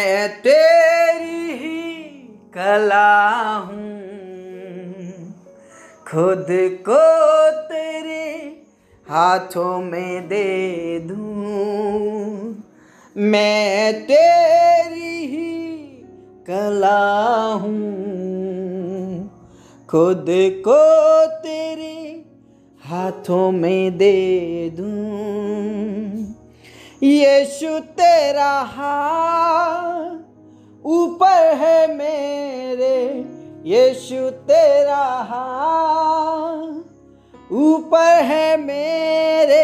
मैं तेरी ही कला हूँ, खुद को तेरे हाथों में दे दूँ। मैं तेरी ही कला हूँ, खुद को तेरे हाथों में दे दूँ। यीशु तेरा हाथ ऊपर है मेरे, यीशु तेरा हाथ ऊपर है मेरे,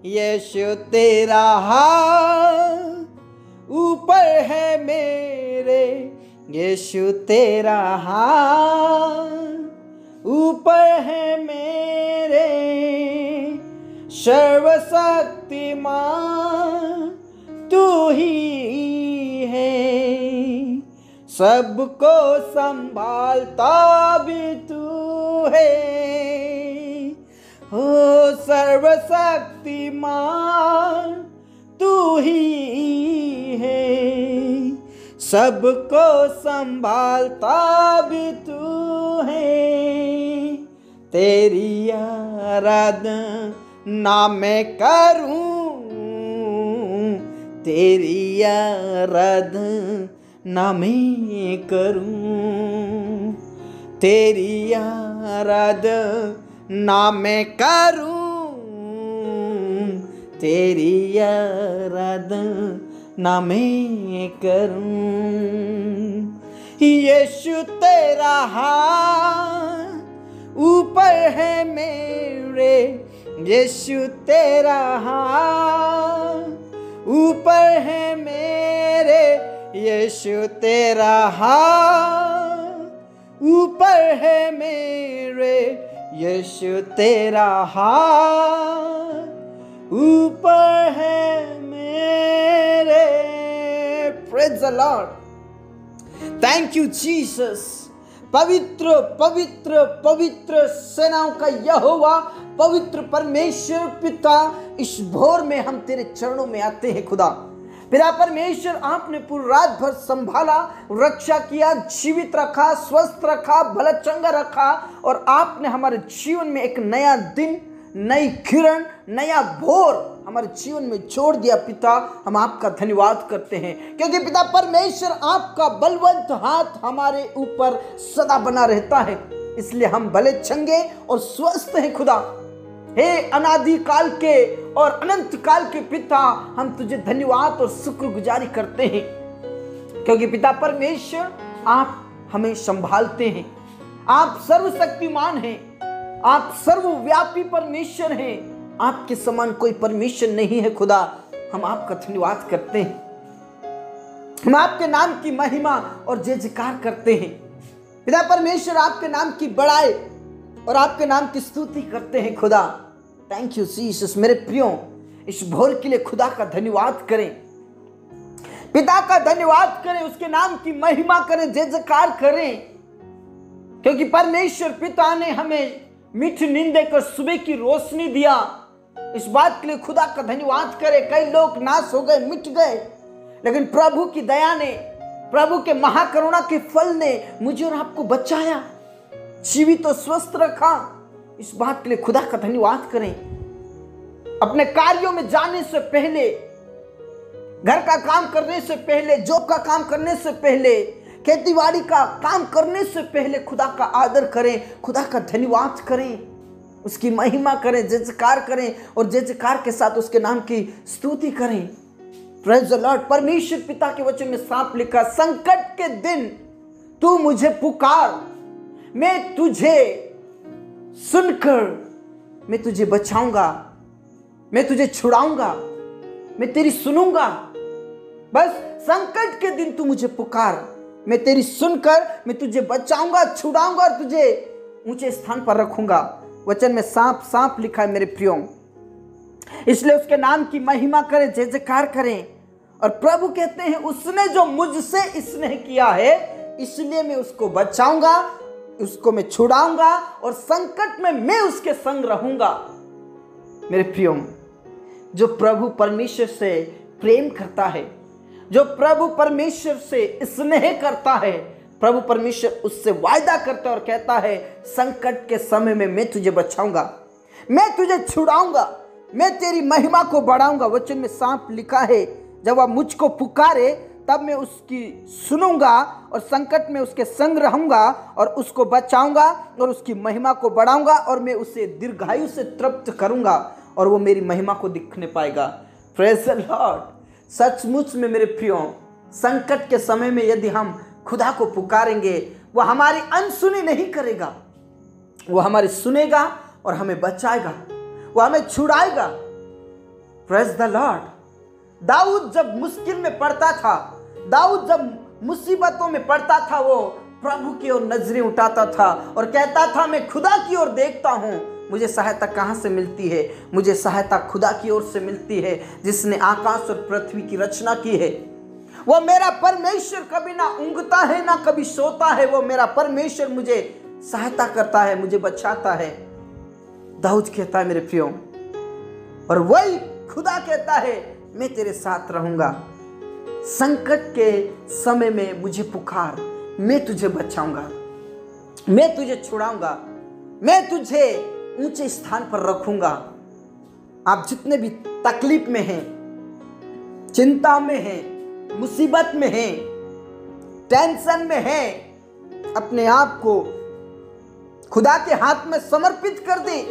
यीशु तेरा हाथ ऊपर है मेरे, यीशु तेरा हाथ ऊपर है मेरे। सर्वशक्तिमान तू ही है, सबको संभालता भी तू है। हो सर्वशक्तिमान तू ही है, सबको संभालता भी तू है। तेरी आराधना मैं करूं, तेरी आराधना मैं करूं, तेरी आराधना मैं करूं, तेरी आराधना मैं करूं। यीशु तेरा हाथ ऊपर है मेरे, यीशु तेरा हाथ ऊपर है मेरे, यीशु तेरा हाथ ऊपर है मेरे, यीशु तेरा हाथ ऊपर है मेरे। Praise the Lord, thank you Jesus. पवित्र पवित्र पवित्र सेनाओं का यहोवा, पवित्र परमेश्वर पिता, इस भोर में हम तेरे चरणों में आते हैं खुदा। पिता परमेश्वर, आपने पूरी रात भर संभाला, रक्षा किया, जीवित रखा, स्वस्थ रखा, भला चंगा रखा, और आपने हमारे जीवन में एक नया दिन, नई किरण, नया भोर हमारे जीवन में छोड़ दिया। पिता, हम आपका धन्यवाद करते हैं, क्योंकि पिता परमेश्वर आपका बलवंत हाथ हमारे ऊपर सदा बना रहता है, इसलिए हम भले चंगे और स्वस्थ हैं खुदा। हे अनादि काल के और अनंत काल के पिता, हम तुझे धन्यवाद और शुक्रगुजारी करते हैं, क्योंकि पिता परमेश्वर आप हमें संभालते हैं। आप सर्वशक्तिमान हैं, आप सर्वव्यापी परमेश्वर हैं, आपके समान कोई परमेश्वर नहीं है खुदा। हम आपका धन्यवाद करते हैं, हम आपके नाम की महिमा और जय जयकार करते हैं। पिता परमेश्वर, आपके नाम की बड़ाई और आपके नाम की स्तुति करते हैं खुदा। Thank you Jesus. मेरे प्रियो, इस भोर के लिए खुदा का धन्यवाद करें, पिता का धन्यवाद करें, उसके नाम की महिमा करें, जय जयकार करें, क्योंकि परमेश्वर पिता ने हमें मीठी नींद देकर सुबह की रोशनी दिया। इस बात के लिए खुदा का धन्यवाद करें। कई लोग नाश हो गए, मिट गए, लेकिन प्रभु की दया ने, प्रभु के महाकरुणा के फल ने मुझे और आपको बचाया, जीवित और स्वस्थ रखा। इस बात के लिए खुदा का धन्यवाद करें। अपने कार्यों में जाने से पहले, घर का काम करने से पहले, जॉब का काम करने से पहले, खेतीबाड़ी का काम करने से पहले खुदा का आदर करें, खुदा का धन्यवाद करें, उसकी महिमा करें, जय जयकार करें, और जय जयकार के साथ उसके नाम की स्तुति करें। Praise the Lord. परमेश्वर पिता के वचन में साफ लिखा, संकट के दिन तू मुझे पुकार, मैं तुझे सुनकर मैं तुझे बचाऊंगा, मैं तुझे छुड़ाऊंगा, मैं तेरी सुनूंगा। बस संकट के दिन तू मुझे पुकार, मैं तेरी सुनकर मैं तुझे बचाऊंगा, छुड़ाऊंगा और तुझे ऊंचे स्थान पर रखूंगा। वचन में साफ साफ लिखा है मेरे प्रियो, इसलिए उसके नाम की महिमा करें, जय जयकार करें। और प्रभु कहते हैं, उसने जो मुझसे स्नेह किया है, इसलिए मैं उसको बचाऊंगा, उसको मैं छुड़ाऊंगा, और संकट में मैं उसके संग रहूंगा। मेरे प्रियो, जो प्रभु परमेश्वर से प्रेम करता है, जो प्रभु परमेश्वर से स्नेह करता है, प्रभु परमेश्वर उससे वायदा करता है और कहता है, संकट के समय में मैं तुझे बचाऊंगा, मैं तुझे छुड़ाऊंगा, मैं तेरी महिमा को बढ़ाऊंगा। वचन में साफ लिखा है, जब वह मुझको पुकारे तब मैं उसकी सुनूंगा और संकट में उसके संग रहूंगा और उसको बचाऊंगा और उसकी महिमा को बढ़ाऊंगा और मैं उसे दीर्घायु से तृप्त करूंगा और वो मेरी महिमा को दिखने पाएगा। Praise the Lord. सचमुच में मेरे प्रियो, संकट के समय में यदि हम खुदा को पुकारेंगे, वो हमारी अनसुनी नहीं करेगा, वो हमारी सुनेगा और हमें बचाएगा, वो हमें छुड़ाएगा। Praise the lord. दाऊद जब मुश्किल में पड़ता था, दाऊद जब मुसीबतों में पड़ता था, वो प्रभु की ओर नजरें उठाता था और कहता था, मैं खुदा की ओर देखता हूँ, मुझे सहायता कहाँ से मिलती है? मुझे सहायता खुदा की ओर से मिलती है, जिसने आकाश और पृथ्वी की रचना की है। वो मेरा परमेश्वर कभी ना ऊँघता है ना कभी सोता है, वो मेरा परमेश्वर मुझे सहायता करता है, मुझे बचाता है। दाऊद कहता है मेरे प्रियो, और वही खुदा कहता है, मैं तेरे साथ रहूंगा, संकट के समय में मुझे पुकार, मैं तुझे बचाऊंगा, मैं तुझे छुड़ाऊंगा, मैं तुझे ऊंचे स्थान पर रखूंगा। आप जितने भी तकलीफ में हैं, चिंता में हैं, मुसीबत में हैं, टेंशन में हैं, अपने आप को खुदा के हाथ में समर्पित कर दे,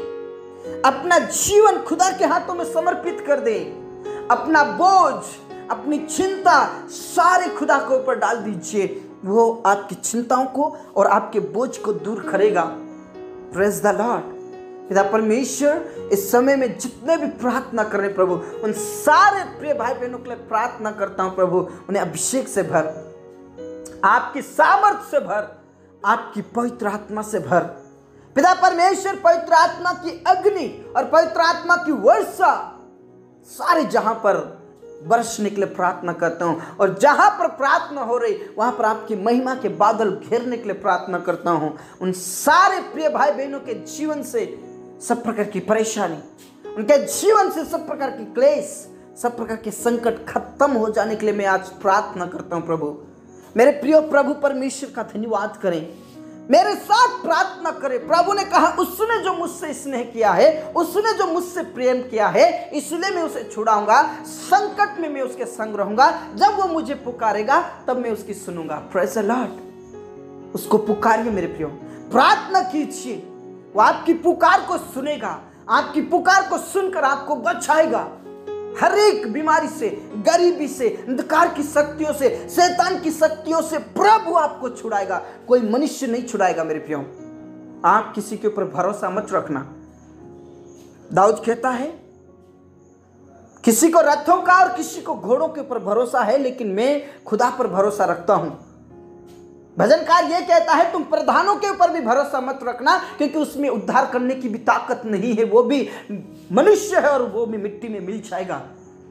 अपना जीवन खुदा के हाथों में समर्पित कर दे, अपना बोझ, अपनी चिंता सारे खुदा के ऊपर डाल दीजिए, वो आपकी चिंताओं को और आपके बोझ को दूर करेगा। Praise the Lord. पिता परमेश्वर, इस समय में जितने भी प्रार्थना कर रहे प्रभु, उन सारे प्रिय भाई बहनों के लिए प्रार्थना करता हूं प्रभु, उन्हें अभिषेक से भर, आपकी सामर्थ्य से भर, आपकी पवित्र आत्मा से भर। पिता परमेश्वर, पवित्र आत्मा की अग्नि और पवित्र आत्मा की वर्षा सारे जहां पर बरसने के लिए प्रार्थना करता हूं, और जहां पर प्रार्थना हो रही वहां पर आपकी महिमा के बादल घेरने के लिए प्रार्थना करता हूं। उन सारे प्रिय भाई बहनों के जीवन से सब प्रकार की परेशानी, उनके जीवन से सब प्रकार की क्लेश, सब प्रकार के संकट खत्म हो जाने के लिए मैं आज प्रार्थना करता हूं प्रभु। मेरे प्रिय प्रभु परमेश्वर का धन्यवाद करें, मेरे साथ प्रार्थना करें। प्रभु ने कहा, उसने जो मुझसे स्नेह किया है, उसने जो मुझसे प्रेम किया है, इसलिए मैं उसे छुड़ाऊंगा, संकट में मैं उसके संग रहूंगा, जब वो मुझे पुकारेगा तब मैं उसकी सुनूंगा। Praise the Lord. उसको पुकारिए मेरे प्रियो, प्रार्थना कीजिए, वो आपकी पुकार को सुनेगा, आपकी पुकार को सुनकर आपको बचाएगा हर एक बीमारी से, गरीबी से, अंधकार की शक्तियों से, शैतान की शक्तियों से प्रभु आपको छुड़ाएगा। कोई मनुष्य नहीं छुड़ाएगा मेरे प्रियो। आप किसी के ऊपर भरोसा मत रखना। दाऊद कहता है, किसी को रथों का और किसी को घोड़ों के ऊपर भरोसा है, लेकिन मैं खुदा पर भरोसा रखता हूं। भजनकार ये कहता है, तुम प्रधानों के ऊपर भी भरोसा मत रखना, क्योंकि उसमें उद्धार करने की भी ताकत नहीं है, वो भी मनुष्य है और वो भी मिट्टी में मिल जाएगा।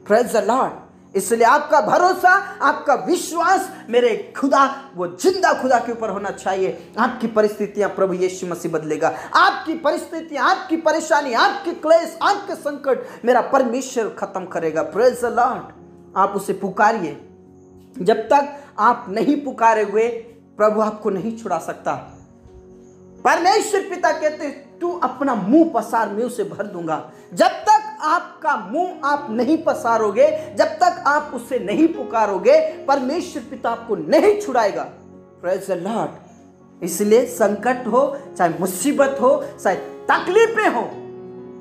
Praise the Lord. इसलिए आपका भरोसा, आपका विश्वास मेरे खुदा, वो जिंदा खुदा के ऊपर होना चाहिए। आपकी परिस्थितियां प्रभु यीशु मसीह बदलेगा, आपकी परिस्थितियां, आपकी परेशानी, आपके क्लेश, आपके संकट मेरा परमेश्वर खत्म करेगा। Praise the Lord. आप उसे पुकारिए। जब तक आप नहीं पुकारे हुए प्रभु आपको नहीं छुड़ा सकता। परमेश्वर पिता कहते, तू अपना मुंह पसार, मैं उसे भर दूंगा। जब तक आपका मुंह आप नहीं पसारोगे, जब तक आप उसे नहीं पुकारोगे, परमेश्वर पिता आपको नहीं छुड़ाएगा। Praise the Lord. इसलिए संकट हो, चाहे मुसीबत हो, चाहे तकलीफें हो,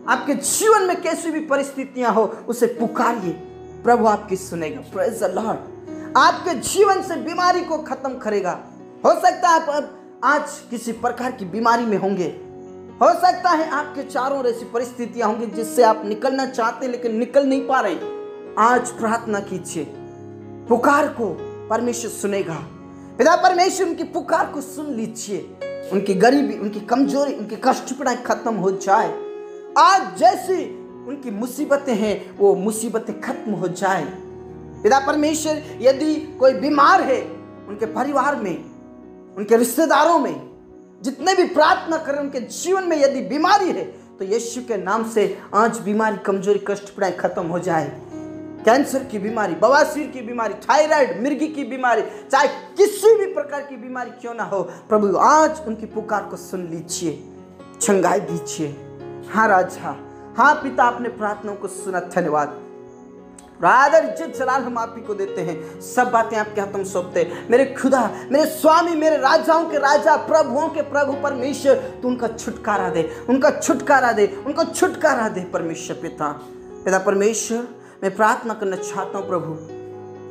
आपके जीवन में कैसी भी परिस्थितियां हो, उसे पुकारिए, प्रभु आपकी सुनेगा। Praise the Lord. आपके जीवन से बीमारी को खत्म करेगा। हो सकता है आप आज किसी प्रकार की बीमारी में होंगे, हो सकता है आपके चारों ऐसी परिस्थितियां होंगी जिससे आप निकलना चाहते हैं लेकिन निकल नहीं पा रहे। आज प्रार्थना कीजिए, पुकार को परमेश्वर सुनेगा। पिता परमेश्वर उनकी पुकार को सुन लीजिए, उनकी गरीबी, उनकी कमजोरी, उनकी कष्टपीड़ाएं खत्म हो जाए। आज जैसी उनकी मुसीबतें हैं, वो मुसीबतें खत्म हो जाए। पिता परमेश्वर, यदि कोई बीमार है, उनके परिवार में, उनके रिश्तेदारों में, जितने भी प्रार्थना करें उनके जीवन में यदि बीमारी है, तो यीशु के नाम से आज बीमारी, कमजोरी, कष्ट पीड़ाएं खत्म हो जाए। कैंसर की बीमारी, बवासीर की बीमारी, थायराइड, मिर्गी की बीमारी, चाहे किसी भी प्रकार की बीमारी क्यों ना हो, प्रभु आज उनकी पुकार को सुन लीजिए, चंगाई दीजिए। हाँ राजा, हाँ पिता, आपने प्रार्थनाओं को सुना, धन्यवाद। आदर इज्जत जलाल हम आप ही को देते हैं, सब बातें आपके हाथों में सौंपते हैं। मेरे खुदा, मेरे स्वामी, मेरे राजाओं के राजा, प्रभुओं के प्रभु परमेश्वर, तू उनका छुटकारा दे, उनका छुटकारा दे, उनको छुटकारा दे परमेश्वर। पिता परमेश्वर, मैं प्रार्थना करना चाहता हूँ प्रभु,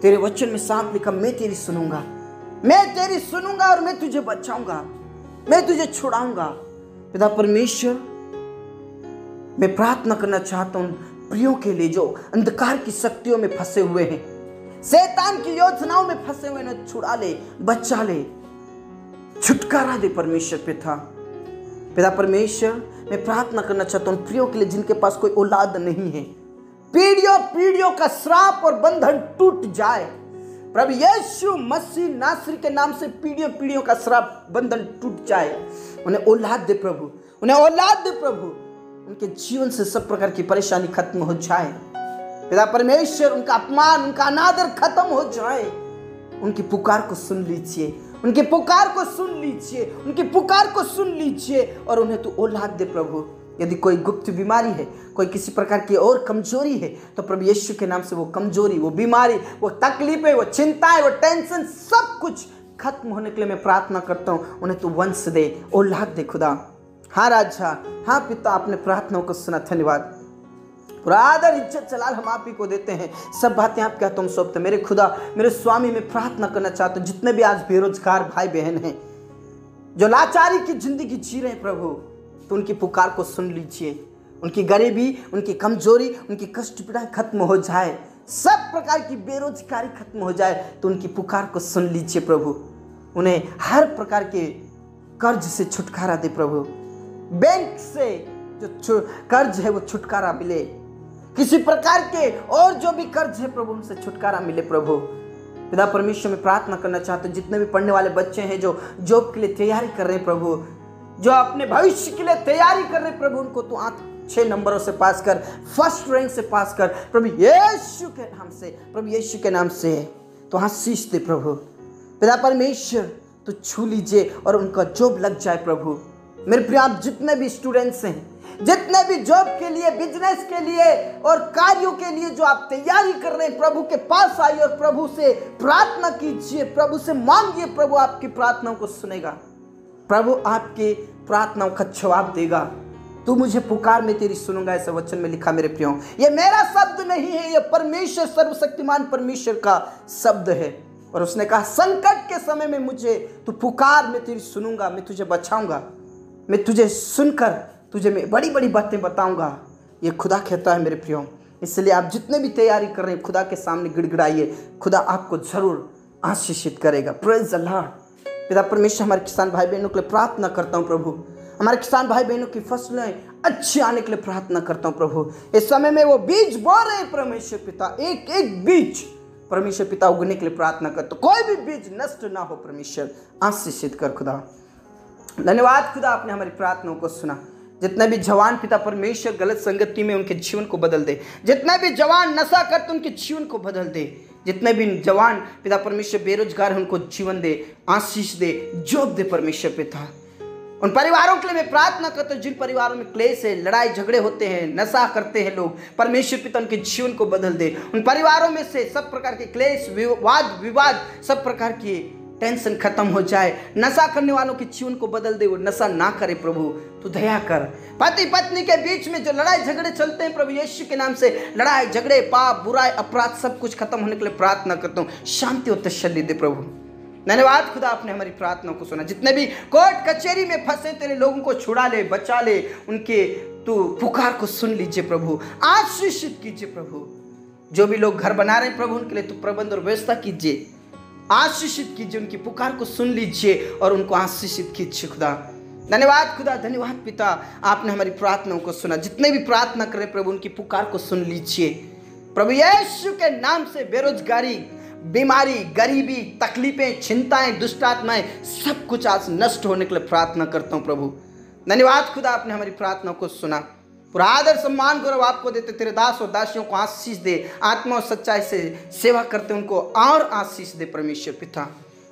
तेरे वचन में साफ लिखा, मैं तेरी सुनूंगा, मैं तेरी सुनूंगा और मैं तुझे बचाऊंगा, मैं तुझे छुड़ाऊंगा। पिता परमेश्वर, मैं प्रार्थना करना चाहता हूँ प्रियों के लिए जो अंधकार की शक्तियों में फंसे हुए हैं, शैतान की योजनाओं में फंसे हुए, न छुड़ा ले, बचा ले, छुटकारा दे परमेश्वर। पिता परमेश्वर, मैं प्रार्थना करना चाहता हूँ प्रियों के लिए जिनके पास कोई औलाद नहीं है, पीढ़ियों पीढ़ियों का श्राप और बंधन टूट जाए प्रभु यीशु मसीह नासरी के नाम से। पीढ़ियों पीढ़ियों का श्राप बंधन टूट जाए, उन्हें औलाद दे प्रभु, उन्हें औलाद दे प्रभु, उनके जीवन से सब प्रकार की परेशानी खत्म हो जाए पिता परमेश्वर, उनका अपमान, उनका अनादर खत्म हो जाए। उनकी पुकार को सुन लीजिए, उनकी पुकार को सुन लीजिए, उनकी पुकार को सुन लीजिए और उन्हें तू औलाद दे प्रभु। यदि कोई गुप्त बीमारी है, कोई किसी प्रकार की और कमजोरी है, तो प्रभु यीशु के नाम से वो कमजोरी, वो बीमारी, वो तकलीफें, वो चिंताएं, वो टेंशन, सब कुछ खत्म होने के लिए मैं प्रार्थना करता हूँ। उन्हें तू वंश दे, औलाद दे खुदा। हाँ राजा, हाँ पिता, आपने प्रार्थनाओं को सुना, धन्यवाद। पूरा आदर इज्जत जलाल हम आप ही को देते हैं, सब बातें आपके हाथों में सौंपते। मेरे खुदा, मेरे स्वामी, मैं प्रार्थना करना चाहता हूँ जितने भी आज बेरोजगार भाई बहन हैं, जो लाचारी की जिंदगी जी रहे हैं प्रभु, तो उनकी पुकार को सुन लीजिए। उनकी गरीबी, उनकी कमजोरी, उनकी कष्ट पीड़ाएं खत्म हो जाए, सब प्रकार की बेरोजगारी खत्म हो जाए, तो उनकी पुकार को सुन लीजिए प्रभु। उन्हें हर प्रकार के कर्ज से छुटकारा दे प्रभु, बैंक से जो कर्ज है वो छुटकारा मिले, किसी प्रकार के और जो भी कर्ज है प्रभु उनसे छुटकारा मिले प्रभु। पिता परमेश्वर, में प्रार्थना करना चाहते हैं जितने भी पढ़ने वाले बच्चे हैं जो जॉब के लिए तैयारी कर रहे हैं प्रभु, जो अपने भविष्य के लिए तैयारी कर रहे हैं प्रभु, उनको तो 6 नंबरों से पास कर, फर्स्ट रैंक से पास कर प्रभु यीशु के नाम से, प्रभु यीशु के नाम से। तो आशीष दे प्रभु। पिता परमेश्वर, तो छू लीजिए और उनका जॉब लग जाए प्रभु। मेरे प्रिय, आप जितने भी स्टूडेंट्स हैं, जितने भी जॉब के लिए, बिजनेस के लिए और कार्यों के लिए जो आप तैयारी कर रहे हैं, प्रभु के पास आइए और प्रभु से प्रार्थना कीजिए, प्रभु से मांगिए, प्रभु आपकी प्रार्थनाओं को सुनेगा, प्रभु आपके प्रार्थनाओं का जवाब देगा। तू मुझे पुकार, मैं तेरी सुनूंगा, ऐसा वचन में लिखा। मेरे प्रियो, ये मेरा शब्द नहीं है, ये परमेश्वर, सर्वशक्तिमान परमेश्वर का शब्द है। और उसने कहा, संकट के समय में मुझे तू पुकार, मैं तेरी सुनूंगा, मैं तुझे बचाऊंगा, मैं तुझे सुनकर तुझे मैं बड़ी बड़ी बातें बताऊंगा। ये खुदा कहता है मेरे प्रियो। इसलिए आप जितने भी तैयारी कर रहे हैं, खुदा के सामने गिड़गिड़ाइए, खुदा आपको जरूर आशीषित करेगा। Praise the Lord. पिता परमेश्वर, हमारे किसान भाई बहनों के लिए प्रार्थना करता हूँ प्रभु, हमारे किसान भाई बहनों की फसलें अच्छी आने के लिए प्रार्थना करता हूँ प्रभु। इस समय में वो बीज बो रहे हैं परमेश्वर पिता, एक एक बीज परमेश्वर पिता उगने के लिए प्रार्थना करता, कोई भी बीज नष्ट ना हो परमेश्वर, आशीषित कर खुदा। धन्यवाद खुदा, आपने हमारी प्रार्थनाओं को सुना। जितने भी जवान पिता परमेश्वर गलत संगति में, उनके जीवन को बदल दे। जितने भी जवान नशा करते उनके जीवन को बदल दे। जितने भी जवान पिता परमेश्वर बेरोजगार हैं, उनको जीवन दे, आशीष दे, जॉब दे परमेश्वर पिता। उन परिवारों के लिए मैं प्रार्थना करता हूँ जिन परिवारों में क्लेश है, लड़ाई झगड़े होते हैं, नशा करते हैं लोग, परमेश्वर पिता उनके जीवन को बदल दे। उन परिवारों में से सब प्रकार के क्लेश, वाद विवाद, सब प्रकार की टेंशन खत्म हो जाए। नशा करने वालों के जीवन को बदल दे, वो नशा ना करे प्रभु, तू दया कर। पति पत्नी के बीच में जो लड़ाई झगड़े चलते हैं प्रभु यीशु के नाम से, लड़ाई झगड़े, पाप, बुराई, अपराध, सब कुछ खत्म होने के लिए प्रार्थना करता हूँ। शांति और तसल्ली दे प्रभु। धन्यवाद खुदा, आपने हमारी प्रार्थना को सुना। जितने भी कोर्ट कचहरी में फंसे तेरे लोगों को छुड़ा ले, बचा ले, उनके तू पुकार को सुन लीजिए प्रभु, आशीषित कीजिए प्रभु। जो भी लोग घर बना रहे हैं प्रभु, उनके लिए तू प्रबंध और व्यवस्था कीजिए, आशीषित कीजिए, उनकी पुकार को सुन लीजिए और उनको आशीषित कीजिए खुदा। धन्यवाद खुदा, धन्यवाद पिता, आपने हमारी प्रार्थनाओं को सुना। जितने भी प्रार्थना करें प्रभु, उनकी पुकार को सुन लीजिए प्रभु यीशु के नाम से। बेरोजगारी, बीमारी, गरीबी, तकलीफें, चिंताएं, दुष्टात्माएं, सब कुछ आज नष्ट होने के लिए प्रार्थना करता हूं प्रभु। धन्यवाद खुदा, आपने हमारी प्रार्थनाओं को सुना। पूरा आदर सम्मान गौरव आपको देते। तेरे दास और दासियों को आशीष दे, आत्मा और सच्चाई से सेवा करते उनको और आशीष दे परमेश्वर पिता।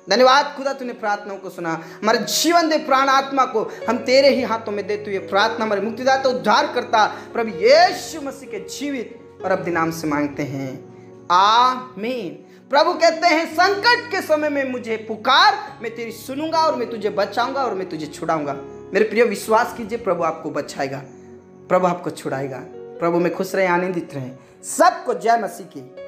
धन्यवाद खुदा, तूने प्रार्थनाओं को सुना। हमारे जीवन दे, प्राण आत्मा को हम तेरे ही हाथों में देते हुए प्रार्थना हमारे मुक्तिदाता उद्धार करता प्रभु यीशु मसीह के जीवित और अब नाम से मांगते हैं, आमीन। प्रभु कहते हैं संकट के समय में मुझे पुकार, मैं तेरी सुनूंगा और मैं तुझे बचाऊंगा और मैं तुझे छुड़ाऊंगा। मेरे प्रिय विश्वास कीजिए, प्रभु आपको बचाएगा, प्रभु आपको छुड़ाएगा। प्रभु में खुश रहे, आनंदित रहे। सबको जय मसीह की।